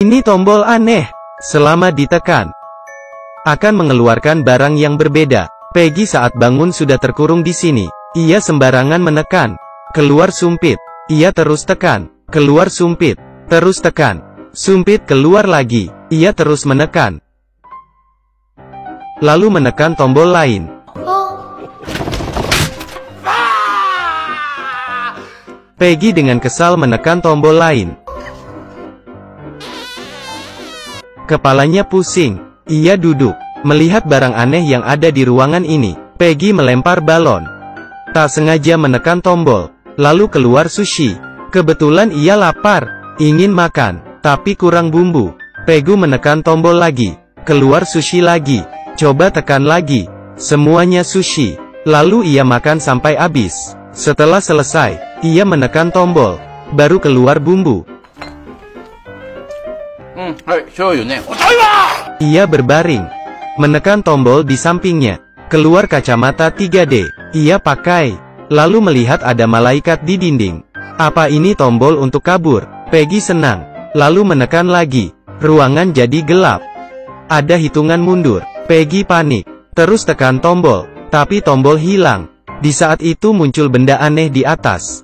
Ini tombol aneh. Selama ditekan, akan mengeluarkan barang yang berbeda. Peggy saat bangun sudah terkurung di sini. Ia sembarangan menekan. Keluar sumpit. Ia terus tekan. Keluar sumpit. Terus tekan. Sumpit keluar lagi. Ia terus menekan. Lalu menekan tombol lain. Peggy dengan kesal menekan tombol lain. Kepalanya pusing. Ia duduk, melihat barang aneh yang ada di ruangan ini. Peggy melempar balon. Tak sengaja menekan tombol. Lalu keluar sushi. Kebetulan ia lapar, ingin makan, tapi kurang bumbu. Peggy menekan tombol lagi. Keluar sushi lagi. Coba tekan lagi. Semuanya sushi. Lalu ia makan sampai habis. Setelah selesai, ia menekan tombol. Baru keluar bumbu. Ia berbaring, menekan tombol di sampingnya. Keluar kacamata 3D. Ia pakai, lalu melihat ada malaikat di dinding. Apa ini tombol untuk kabur? Peggy senang, lalu menekan lagi. Ruangan jadi gelap. Ada hitungan mundur. Peggy panik, terus tekan tombol, tapi tombol hilang. Di saat itu muncul benda aneh di atas.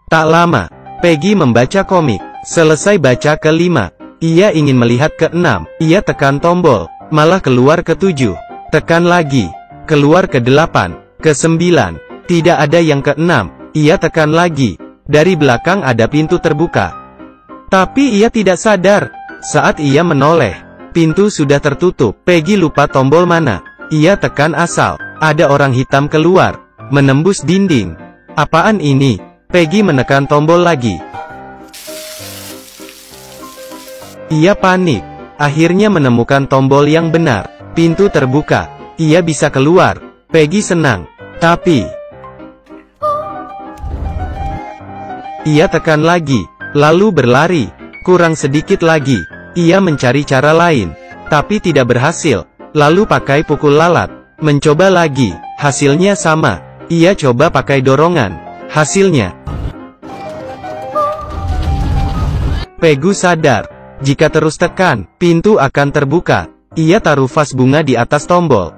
Tak lama, Peggy membaca komik. Selesai baca ke-5, ia ingin melihat ke-6. Ia tekan tombol, malah keluar ke-7. Tekan lagi, keluar ke-8, ke-9. Tidak ada yang ke-6. Ia tekan lagi. Dari belakang ada pintu terbuka. Tapi ia tidak sadar. Saat ia menoleh, pintu sudah tertutup. Peggy lupa tombol mana. Ia tekan asal. Ada orang hitam keluar, menembus dinding. Apaan ini? Peggy menekan tombol lagi. Ia panik. Akhirnya menemukan tombol yang benar. Pintu terbuka. Ia bisa keluar. Peggy senang. Tapi ia tekan lagi. Lalu berlari. Kurang sedikit lagi. Ia mencari cara lain. Tapi tidak berhasil. Lalu pakai pukul lalat. Mencoba lagi. Hasilnya sama. Ia coba pakai dorongan. Hasilnya, Peggy sadar. Jika terus tekan, pintu akan terbuka. Ia taruh vas bunga di atas tombol.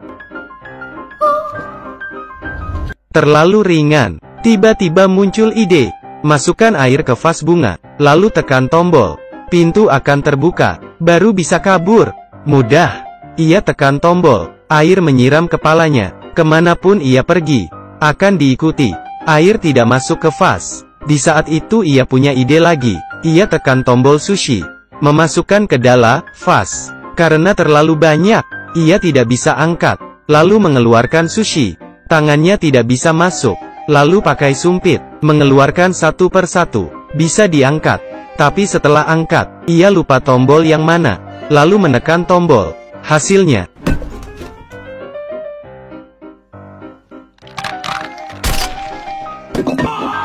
Terlalu ringan. Tiba-tiba muncul ide. Masukkan air ke vas bunga, lalu tekan tombol. Pintu akan terbuka. Baru bisa kabur. Mudah. Ia tekan tombol. Air menyiram kepalanya. Kemanapun ia pergi, akan diikuti. Air tidak masuk ke vas. Di saat itu ia punya ide lagi. Ia tekan tombol sushi. Memasukkan ke dalam vas. Karena terlalu banyak, ia tidak bisa angkat. Lalu mengeluarkan sushi. Tangannya tidak bisa masuk. Lalu pakai sumpit. Mengeluarkan satu persatu. Bisa diangkat. Tapi setelah angkat, ia lupa tombol yang mana. Lalu menekan tombol. Hasilnya,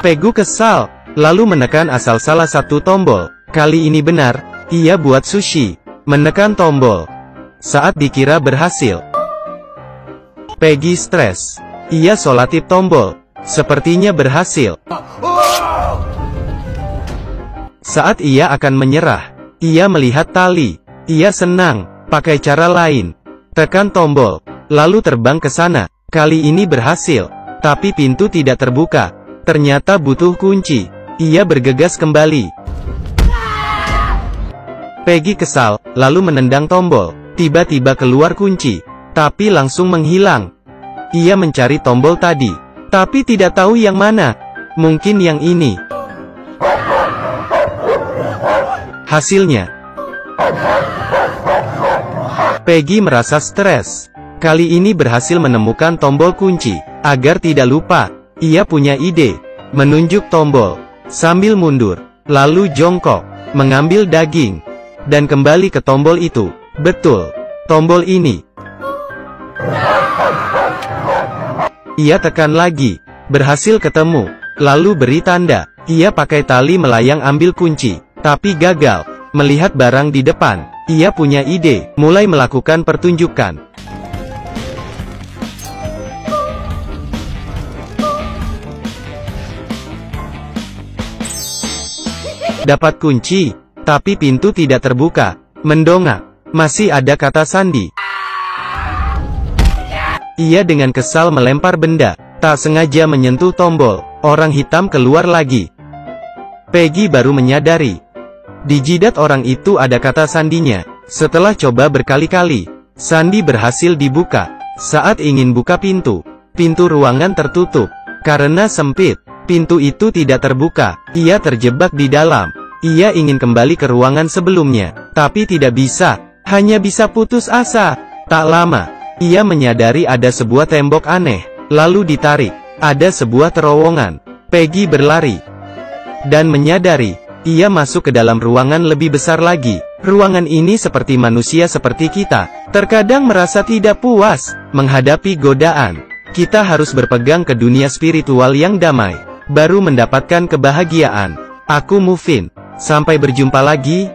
Peggy kesal. Lalu menekan asal salah satu tombol. Kali ini benar. Ia buat sushi. Menekan tombol. Saat dikira berhasil, Peggy stres. Ia solatip tombol. Sepertinya berhasil. Saat ia akan menyerah, ia melihat tali. Ia senang. Pakai cara lain. Tekan tombol. Lalu terbang ke sana. Kali ini berhasil. Tapi pintu tidak terbuka. Ternyata butuh kunci. Ia bergegas kembali. Peggy kesal, lalu menendang tombol. Tiba-tiba keluar kunci. Tapi langsung menghilang. Ia mencari tombol tadi. Tapi tidak tahu yang mana. Mungkin yang ini. Hasilnya, Peggy merasa stres. Kali ini berhasil menemukan tombol kunci. Agar tidak lupa, ia punya ide. Menunjuk tombol. Sambil mundur. Lalu jongkok. Mengambil daging. Dan kembali ke tombol itu. Betul. Tombol ini. Ia tekan lagi. Berhasil ketemu. Lalu beri tanda. Ia pakai tali melayang ambil kunci. Tapi gagal. Melihat barang di depan. Ia punya ide. Mulai melakukan pertunjukan. Dapat kunci, tapi pintu tidak terbuka. Mendongak. Masih ada kata sandi. Ia dengan kesal melempar benda. Tak sengaja menyentuh tombol. Orang hitam keluar lagi. Peggy baru menyadari. Di jidat orang itu ada kata sandinya. Setelah coba berkali-kali, sandi berhasil dibuka. Saat ingin buka pintu, pintu ruangan tertutup. Karena sempit, pintu itu tidak terbuka. Ia terjebak di dalam. Ia ingin kembali ke ruangan sebelumnya, tapi tidak bisa. Hanya bisa putus asa. Tak lama, ia menyadari ada sebuah tembok aneh. Lalu ditarik. Ada sebuah terowongan. Peggy berlari. Dan menyadari, ia masuk ke dalam ruangan lebih besar lagi. Ruangan ini seperti manusia seperti kita. Terkadang merasa tidak puas menghadapi godaan. Kita harus berpegang ke dunia spiritual yang damai, baru mendapatkan kebahagiaan. Aku Mufin. Sampai berjumpa lagi.